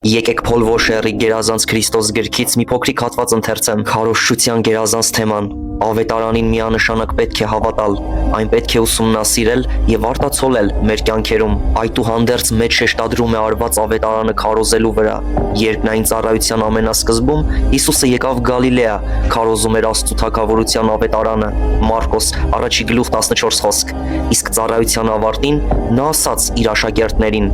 Եկեք Փոլվոշերի գերազանց Քրիստոս գրքից մի փոքրիկ հատված ընթերցեմ։ Քարոզչության գերազանց թեման։ Ավետարանին միանշանակ պետք է հավատալ, այն պետք է ուսումնասիրել եւ արտացոլել մեր կյանքերում։ Այդուհանդերձ մեծ շեշտադրում է արված ավետարանը քարոզելու վրա։ Երկնային ծառայության ամենասկզբում Հիսուսը եկավ Գալիլեա, քարոզում էր Աստծո թագավորության ավետարանը։ Մարկոս 1:14 խոսք։ Իսկ ծառայության ավարտին նա ասաց իր աշակերտներին.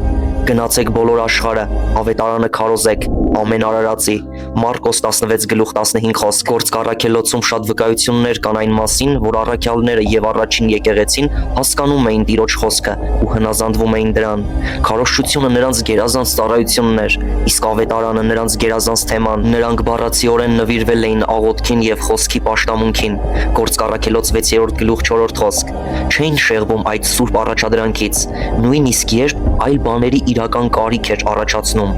Գնացեք բոլոր աշխարհը, ավետարանը քարոզեք ամեն արարածի։ Մարկոս 16:15 խոսք։ Գործք առաքելոցում շատ վկայություններ կան այն մասին, որ առաքյալները եւ առաջին եկեղեցին հասկանում էին Տիրոջ խոսքը ու հնազանդվում էին դրան։ Քարոզչությունը նրանց գերազանց ծառայությունն էր, իսկ ավետարանը նրանց գերազանց թեման։ Նրանք բառացիորեն նվիրվել էին աղոթքին եւ խոսքի պաշտամունքին։ Գործք առաքելոց 6-րդ գլուխ 4-րդ խոսք։ Չէին շեղվում այդ սուրբ առաջադրանքից, նույնիսկ երբ այլ բաների իրական կարիք էր առաջացնում,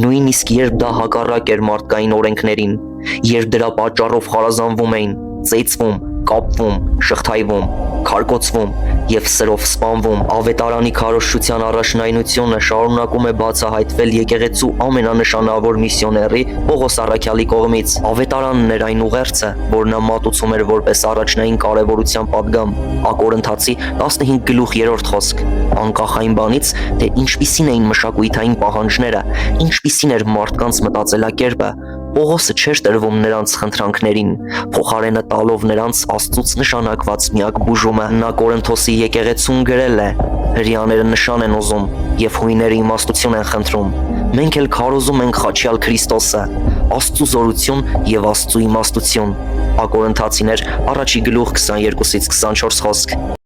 նույնիսկ երբ դա հակառակ էր մարդկային օրենքներին, երբ դրա պատճառով խարազանվում էին, ծեծվում, կապվում, շղթայվում, քարկոծվում եւ սրով սպանվում։ Ավետարանի քարոզչության առաջնայնությունը շարունակում է բացահայտվել եկեղեցու ամենանշանավոր միսիոների Պողոս առաքյալի կողմից։ Ավետարանն էր այն ուղերձը, որ նա մատուցում էր որպես առաջնային կարևորության պատգամ։ Ակորնթացի 15:3 խոսք։ Անկախ այն բանից, թե ինչպիսին էին մշակութային պահանջները, ինչպիսին էր մարդկանց մտածելակերպը, Պողոսը չէր տրվում նրանց խնդրանքներին, փոխարենը տալով նրանց Աստծուց նշանակված միակ բուժումը։ Նա Կորինթոսի եկեղեցուն գրել է. հրեաները նշան են ուզում եւ հույները իմաստություն են խնդրում։ Մենք էլ քարոզում ենք խաչյալ Քրիստոսը, Աստծու զորություն եւ Աստծու իմաստություն։ Ակորնթացիներ 1-ի գլուխ 22-24 խոսք։